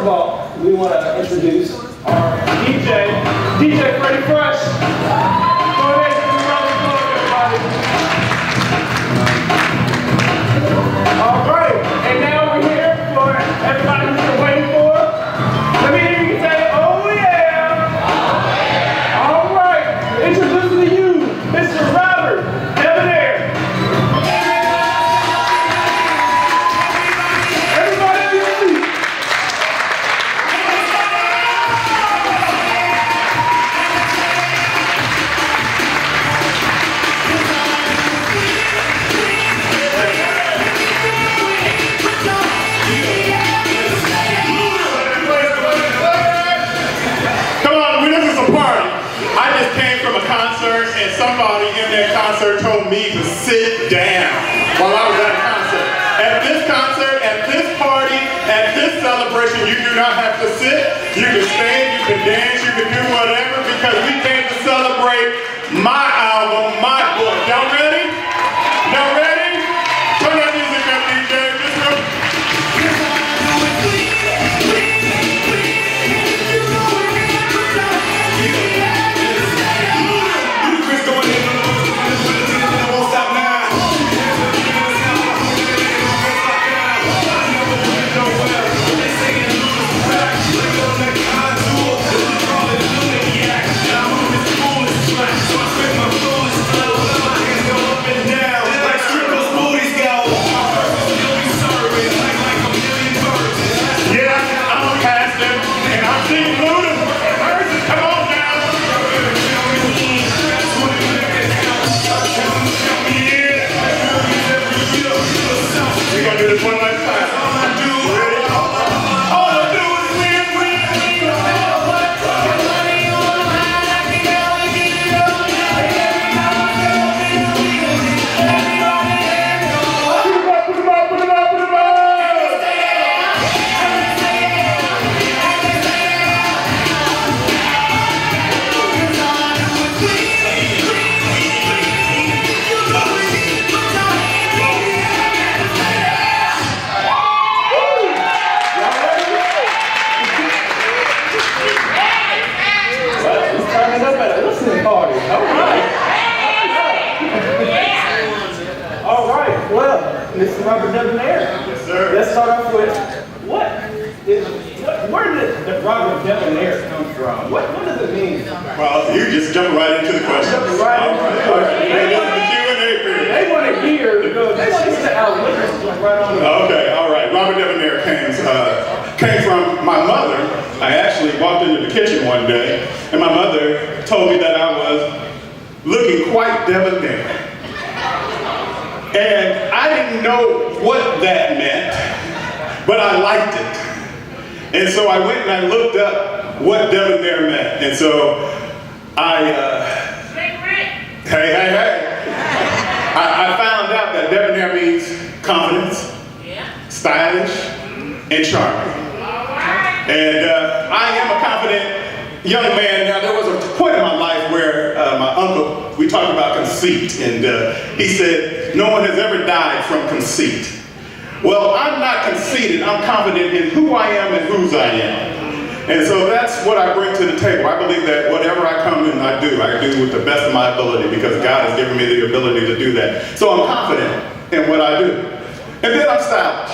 of all, we want to introduce our DJ Freddie Fresh. Go ahead, give me a round of applause, everybody. All right, and now we're here for everybody who's been waiting for. Let me hear you say, oh yeah. All right, introducing to you, Mr. Robert Debonairé. Somebody in that concert told me to sit down while I was at a concert. At this concert, at this party, at this celebration, you do not have to sit. You can stand, you can dance, you can do whatever, because we came to celebrate my album, my book. Y'all ready? Y'all ready? Turn that music up, DJ. Just go. Mr. Robert Debonairé. Yes, sir. Let's start off with where did the Robert Debonairé come from? What does it mean? Well, you just jump right into the questions. Jump right into the questions. They want to hear the album. Let's just jump right on. Okay, all right. Robert Debonairé came from my mother. I actually walked into the kitchen one day, and my mother told me that I was looking quite debonair. And I didn't know what that meant, but I liked it. And so I went and I looked up what debonair meant. And so I found out that debonair means confidence, stylish, and charming. And I am a confident young man. Now, there was a point in my life where my uncle, we talked about conceit, and he said, no one has ever died from conceit. Well, I'm not conceited. I'm confident in who I am and whose I am. And so that's what I bring to the table. I believe that whatever I come in, I do with the best of my ability, because God has given me the ability to do that. So I'm confident in what I do. And then I'm stylish.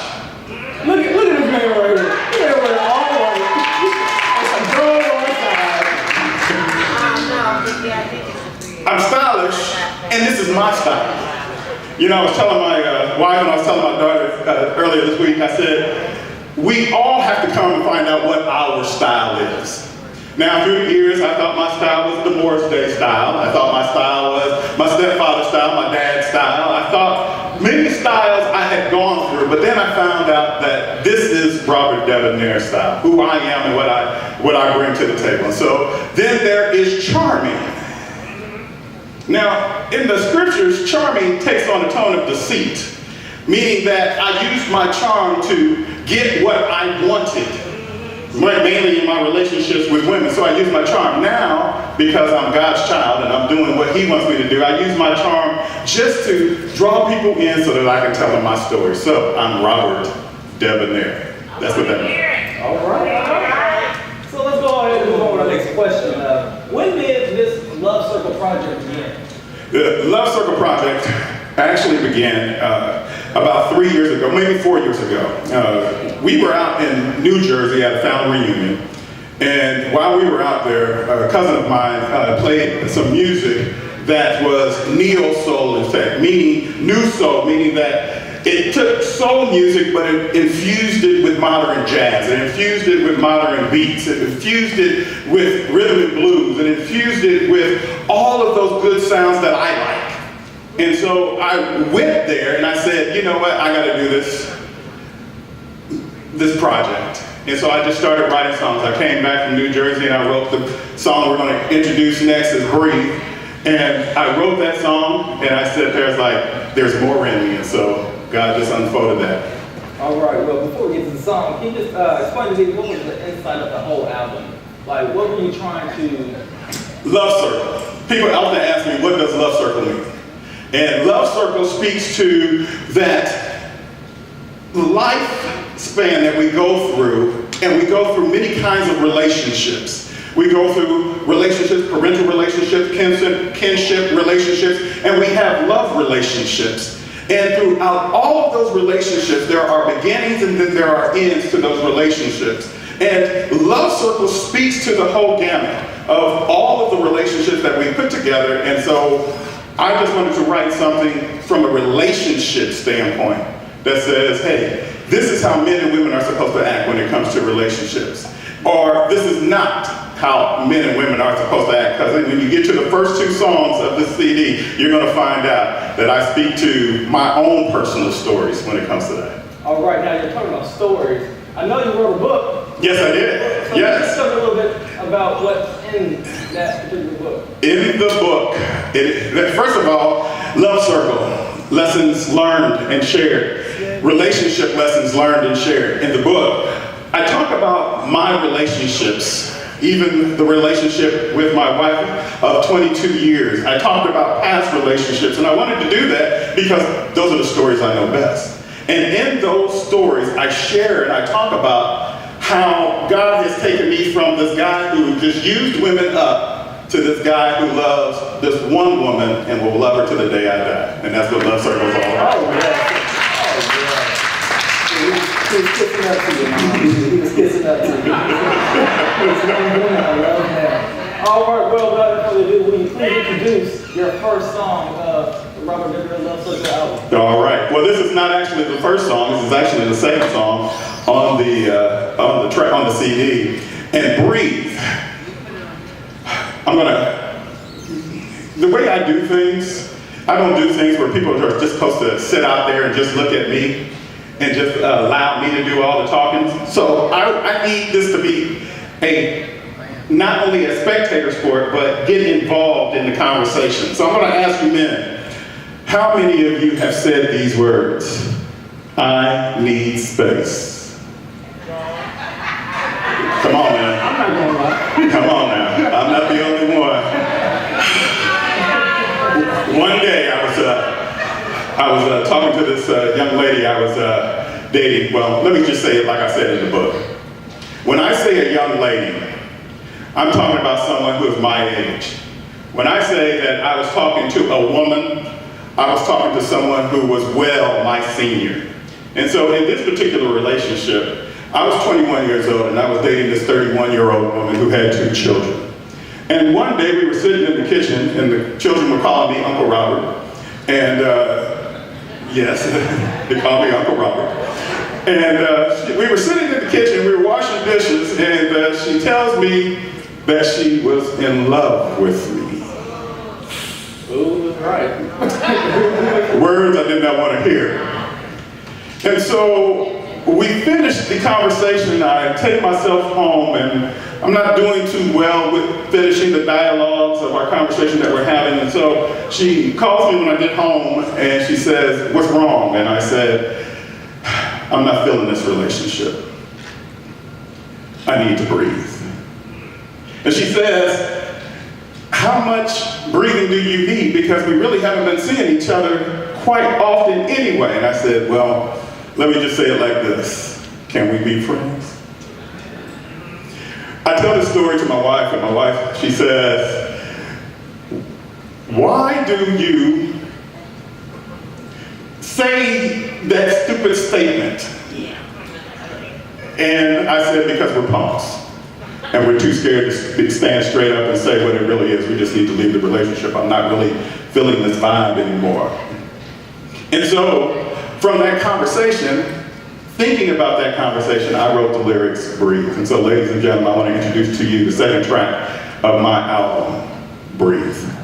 Look at this man right here. Look at him all white. It's a girl on the side. I'm stylish, and this is my style. You know, I was telling my wife and I was telling my daughter earlier this week, I said, we all have to come and find out what our style is. Now, through the years, I thought my style was the Morris Day style. I thought my style was my stepfather's style, my dad's style. I thought many styles I had gone through, but then I found out that this is Robert Debonairé style, who I am and what I bring to the table. So then there is charming. Now, in the scriptures, charming takes on a tone of deceit, meaning that I used my charm to get what I wanted, mainly in my relationships with women. So I use my charm. Now, because I'm God's child and I'm doing what He wants me to do, I use my charm just to draw people in so that I can tell them my story. So I'm Robert Debonairé. That's what that means. All right. So let's go ahead and move on to the next question. When did this Love Circle project begin? The Love Circle project actually began about 3 years ago, maybe 4 years ago. We were out in New Jersey at a family reunion, and while we were out there, a cousin of mine played some music that was neo-soul, in fact, meaning new soul, meaning that it took soul music, but it infused it with modern jazz, it infused it with modern beats, it infused it with rhythm and blues, it infused it with all of those good sounds that I like. And so I went there and I said, you know what, I gotta do this project. And so I just started writing songs. I came back from New Jersey and I wrote the song we're gonna introduce next is Breathe. And I wrote that song and I said there's more in me. And so God just unfolded that. All right, well, before we get to the song, can you just explain to me what was the insight of the whole album? Like, what were you trying to... Love Circle. People often ask me, what does Love Circle mean? And Love Circle speaks to that lifespan that we go through, and we go through many kinds of relationships. We go through relationships, parental relationships, kinship relationships, and we have love relationships. And throughout all of those relationships, there are beginnings and then there are ends to those relationships. And Love Circle speaks to the whole gamut of all of the relationships that we put together. And so I just wanted to write something from a relationship standpoint that says, hey, this is how men and women are supposed to act when it comes to relationships. Or this is not how men and women are supposed to act. Because when you get to the first 2 songs of this CD, you're going to find out that I speak to my own personal stories when it comes to that. All right, now you're talking about stories. I know you wrote a book. Yes, I did. So Yes. tell me a little bit about what's in that particular book. In the book, first of all, Love Circle, lessons learned and shared. Relationship lessons learned and shared. In the book, I talk about my relationships, even the relationship with my wife of 22 years. I talked about past relationships, and I wanted to do that because those are the stories I know best. And in those stories, I share and I talk about how God has taken me from this guy who just used women up to this guy who loves this one woman and will love her to the day I die. And that's what Love Circle is all about. Oh, yeah. He was kissing up to you, Mom. He was kissing up to you. It's one woman, I love that. All right, well, without further ado, will you please introduce your first song of the Robert Debonairé Love Circle album? All right. Well, this is not actually the first song. This is actually the second song on the track on the CD. And Breathe. The way I do things, I don't do things where people are just supposed to sit out there and just look at me and just allow me to do all the talking. So I need this to be not only a spectator sport, but get involved in the conversation. So I'm going to ask you men, how many of you have said these words? I need space. Come on now. I'm not going to lie. Come on now. I'm not the only one. One day I was talking to this young lady I was dating. Well, let me just say it like I said in the book. When I say a young lady, I'm talking about someone who is my age. When I say that I was talking to a woman, I was talking to someone who was well my senior. And so in this particular relationship, I was 21 years old and I was dating this 31-year-old woman who had 2 children. And one day we were sitting in the kitchen and the children were calling me Uncle Robert. And yes, they called me Uncle Robert. And we were sitting in the kitchen, we were washing dishes, and she tells me that she was in love with me. Ooh, that's right. Words I did not want to hear. And so we finished the conversation. I take myself home, and I'm not doing too well with finishing the dialogues of our conversation that we're having. And so she calls me when I get home, and she says, "What's wrong?" And I said, "I'm not feeling this relationship. I need to breathe." And she says, "How much breathing do you need? Because we really haven't been seeing each other quite often anyway." And I said, "Well, let me just say it like this. Can we be friends?" I tell this story to my wife, and my wife, she says, why do you say that stupid statement? And I said, because we're punks. And we're too scared to stand straight up and say what it really is. We just need to leave the relationship. I'm not really feeling this vibe anymore. And so, from that conversation, thinking about that conversation, I wrote the lyrics, Breathe. And so, ladies and gentlemen, I want to introduce to you the second track of my album, Breathe.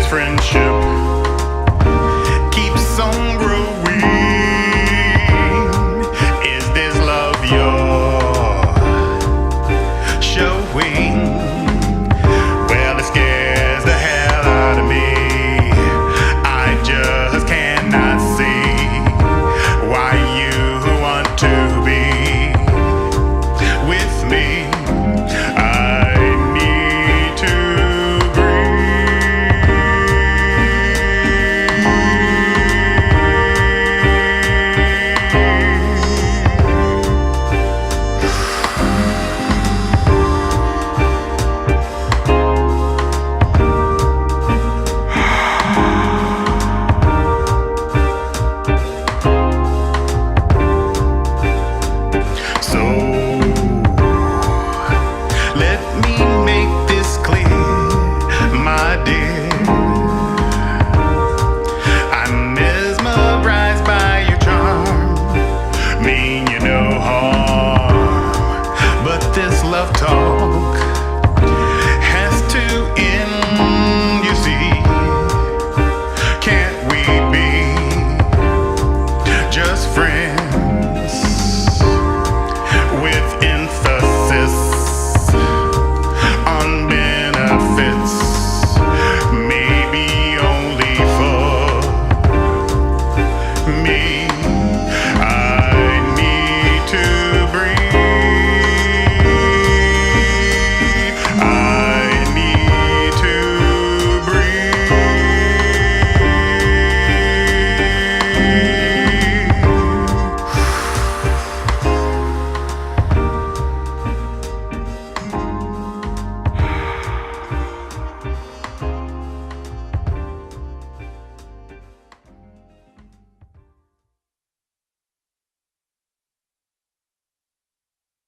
Friendship